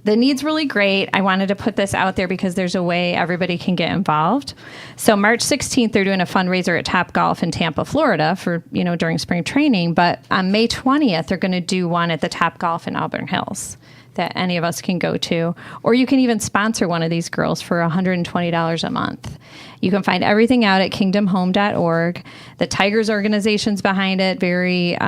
the need's really great. I wanted to put this out there because there's a way everybody can get involved. So March 16th, they're doing a fundraiser at Topgolf in Tampa, Florida for, during spring training. But on May 20th, they're going to do one at the Topgolf in Auburn Hills that any of us can go to. Or you can even sponsor one of these girls for $120 a month. You can find everything out at kingdomhome.org. The Tigers organization's behind it, very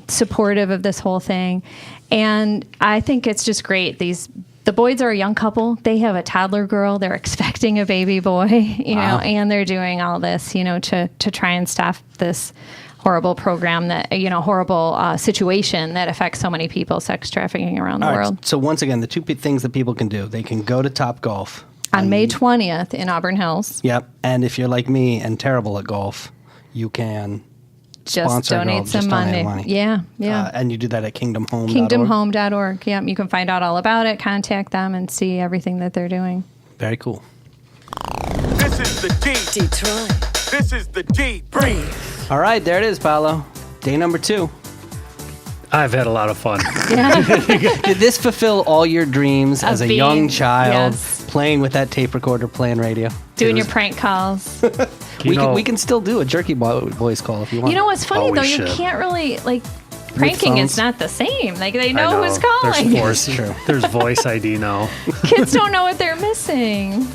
supportive of this whole thing. And I think it's just great. The Boyds are a young couple. They have a toddler girl. They're expecting a baby boy, and they're doing all this, to try and stop this horrible program that, horrible situation that affects so many people, sex trafficking around the world. Right. So once again, the two things that people can do, they can go to Topgolf. On May 20th in Auburn Hills. Yep. And if you're like me and terrible at golf, you can just donate some money. Yeah. And you do that at kingdomhome.org. Kingdomhome.org. Yeah, you can find out all about it, contact them, and see everything that they're doing. Very cool. This is the D. Detroit. This is the D. Brief. All right, there it is, Paolo. Day number 2. I've had a lot of fun. Did this fulfill all your dreams as a young child? Yes. playing with that tape recorder, playing radio. Doing your prank calls. We can still do a Jerky Boys call if you want. You know what's funny, though? should. You can't really, like, pranking is not the same. Like, they know who's calling. There's voice ID now. Kids don't know what they're missing.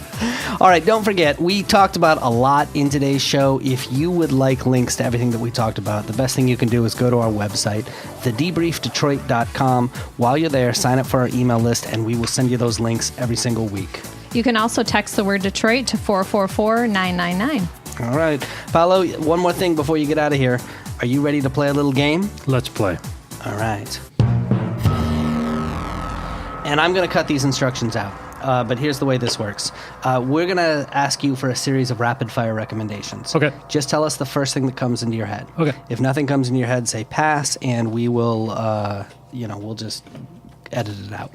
All right, don't forget, we talked about a lot in today's show. If you would like links to everything that we talked about, the best thing you can do is go to our website, thedebriefdetroit.com. While you're there, sign up for our email list, and we will send you those links every single week. You can also text the word Detroit to 444-999. All right. Paolo, one more thing before you get out of here. Are you ready to play a little game? Let's play. All right. And I'm going to cut these instructions out. But here's the way this works. We're going to ask you for a series of rapid-fire recommendations. Okay. Just tell us the first thing that comes into your head. Okay. If nothing comes into your head, say pass, and we will, we'll just edit it out.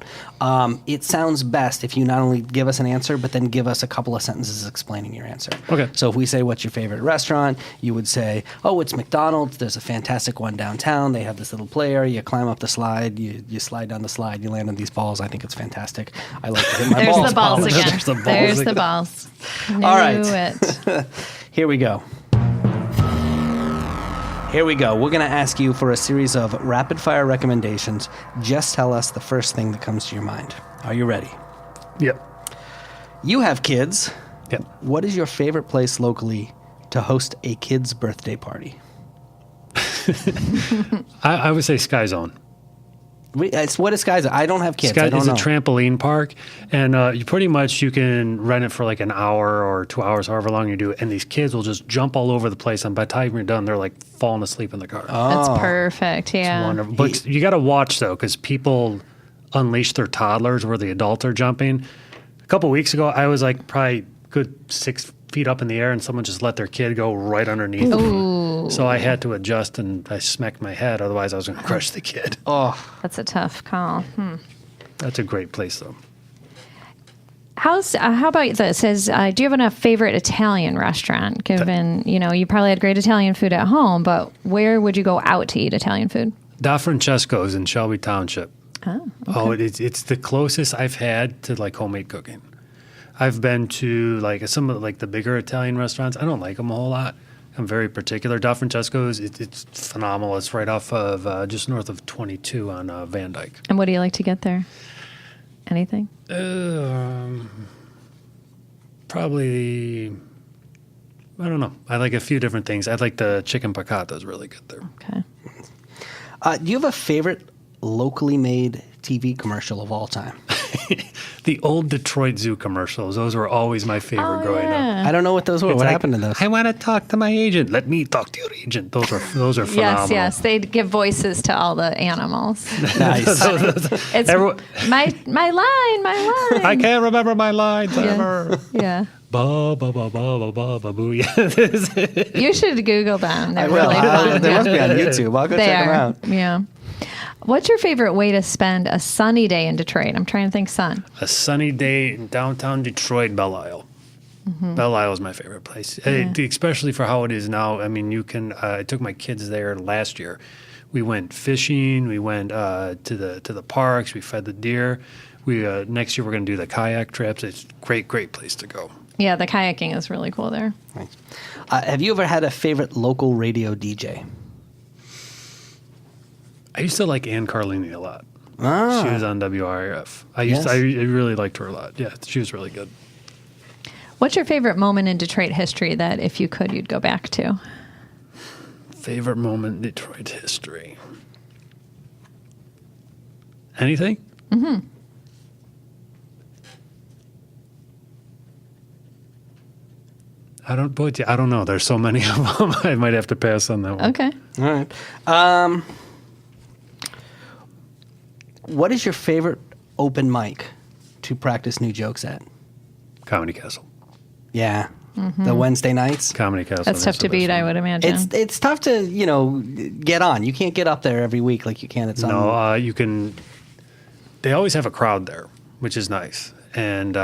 It sounds best if you not only give us an answer, but then give us a couple of sentences explaining your answer. Okay. So if we say, what's your favorite restaurant? You would say, oh, it's McDonald's. There's a fantastic one downtown. They have this little play area. You climb up the slide. You slide down the slide. You land on these balls. I think it's fantastic. I like to hit my There's balls. the balls again. There's the balls. Knew All right. it. Here we go. Here we go. We're going to ask you for a series of rapid-fire recommendations. Just tell us the first thing that comes to your mind. Are you ready? Yep. You have kids. Yep. What is your favorite place locally to host a kid's birthday party? I would say Sky Zone. What is Sky Zone? I don't have kids. Sky I don't is know. a trampoline park, and you can rent it for like an hour or 2 hours, however long you do it, and these kids will just jump all over the place, and by the time you're done, they're like falling asleep in the car. That's perfect, yeah. It's wonderful. But you got to watch, though, because people unleash their toddlers where the adults are jumping. A couple weeks ago, I was like probably good 6 feet up in the air, and someone just let their kid go right underneath me. So I had to adjust, and I smacked my head. Otherwise, I was going to crush the kid. Oh, That's a tough call. That's a great place, though. How about this? Do you have a favorite Italian restaurant? Given, you probably had great Italian food at home, but where would you go out to eat Italian food? Da Francesco's in Shelby Township. Oh, It's the closest I've had to like homemade cooking. I've been to like some of the bigger Italian restaurants. I don't like them a whole lot. I'm very particular. Da Francesco's, it's phenomenal. It's right off of just north of 22 on Van Dyke. And what do you like to get there? Anything? Probably, I don't know. I like a few different things. I like the chicken piccata is really good there. Okay. do you have a favorite locally made TV commercial of all time? The old Detroit Zoo commercials. Those were always my favorite growing up. I don't know what those were. It's What like, happened to those? I want to talk to my agent. Let me talk to your agent. Those are phenomenal. Yes. They'd give voices to all the animals. Nice. It's my line. I can't remember my lines ever. Yeah. Ba ba ba ba ba ba ba boo. You should Google them. They're I will. really fun. They must be on YouTube. I'll go They check them are. out. Yeah. What's your favorite way to spend a sunny day in Detroit? I'm trying to think sun. A sunny day in downtown Detroit, Belle Isle. Belle Isle is my favorite place, especially for how it is now. I mean, you can. I took my kids there last year. We went fishing. We went to the parks. We fed the deer. We next year we're going to do the kayak trips. It's a great place to go. Yeah, the kayaking is really cool there. Thanks. Have you ever had a favorite local radio DJ? I used to like Ann Carlini a lot. Ah. She was on WRF. I really liked her a lot. Yeah, she was really good. What's your favorite moment in Detroit history that if you could, you'd go back to? Favorite moment in Detroit history? Anything? Mm-hmm. I don't know. There's so many of them. I might have to pass on that one. Okay. All right. What is your favorite open mic to practice new jokes at? Comedy Castle. Yeah. The Wednesday nights. Comedy Castle. That's tough to beat, I would imagine. It's tough to, get on. You can't get up there every week like you can at some. No, you can. They always have a crowd there, which is nice. And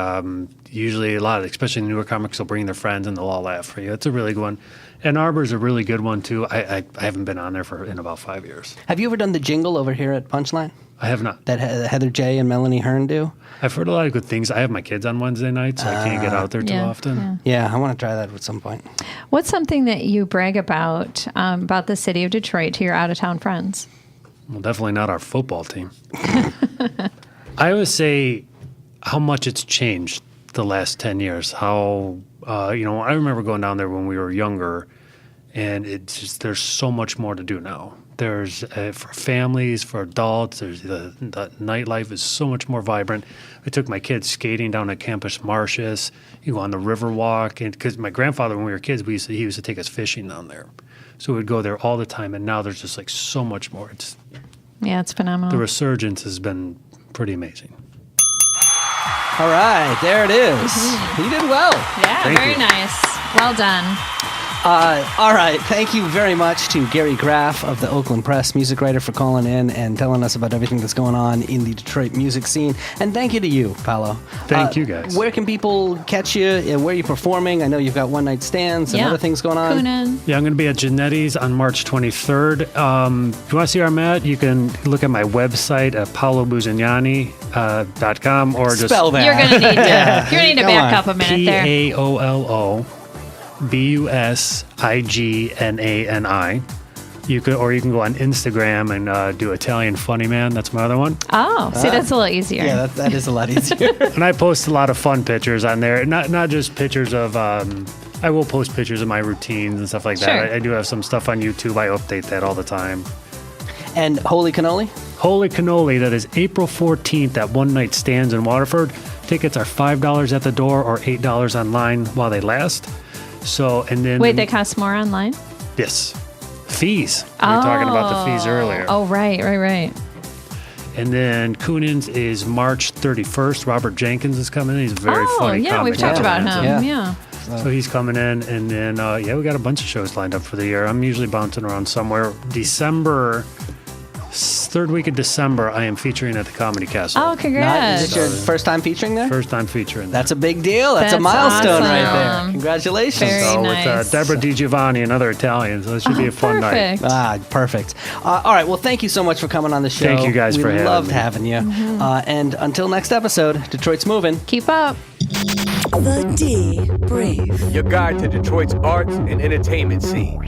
usually especially newer comics will bring their friends and they'll all laugh for you. It's a really good one. Ann Arbor's a really good one too. I haven't been on there in about 5 years. Have you ever done the jingle over here at Punchline I have not. that Heather J. and Melanie Hearn do? I've heard a lot of good things. I have my kids on Wednesday nights, so I can't get out there too often. Yeah, I want to try that at some point. What's something that you brag about the city of Detroit to your out-of-town friends? Well, definitely not our football team. I always say how much it's changed the last 10 years. How, I remember going down there when we were younger, and it's just, there's so much more to do now. There's for families, for adults. There's the nightlife is so much more vibrant. I took my kids skating down at Campus Martius. You go on the river walk, and because my grandfather, when we were kids, he used to take us fishing down there, so we'd go there all the time. And now there's just like so much more. It's phenomenal. The resurgence has been pretty amazing. All right, there it is. You did well. Yeah, Thank very you. nice. Well done. All right, thank you very much to Gary Graff of the Oakland Press, music writer, for calling in and telling us about everything that's going on in the Detroit music scene. And thank you to you, Paolo. Thank you, guys. Where can people catch you? Where are you performing? I know you've got one-night stands and other things going on. Coonan. Yeah, I'm going to be at Genetti's on March 23rd. If you want to see where I'm at, you can look at my website at paolobusignani.com or just spell that. You're going to need to. You're going to need to back up a minute there. PaoloBusignani. You can go on Instagram and do Italian Funny Man. That's my other one. Oh, see, that's a little easier. Yeah, that is a lot easier. And I post a lot of fun pictures on there. Not just pictures of. I will post pictures of my routines and stuff like that. Sure. I do have some stuff on YouTube. I update that all the time. And Holy Cannoli? Holy Cannoli, that is April 14th at One Night Stands in Waterford. Tickets are $5 at the door or $8 online while they last. So, and then... Wait, they cost more online? Yes. Fees. We were talking about the fees earlier. Oh, right. And then Coonan's is March 31st. Robert Jenkins is coming in. He's a very funny yeah, comic. we've talked about him. Yeah. So he's coming in. And then, we got a bunch of shows lined up for the year. I'm usually bouncing around somewhere. Third week of December, I am featuring at the Comedy Castle. Oh, congrats. Is this your first time featuring there? First time featuring there. That's a big deal. That's a That's milestone right awesome. there. Congratulations. Very So nice. with Deborah DiGiovanni, another Italian. So this should be a fun night. Perfect. Perfect. All right. Well, thank you so much for coming on the show. Thank you guys for having me. We loved having you. And until next episode, Detroit's moving. Keep up. The D Brief. Your guide to Detroit's arts and entertainment scene.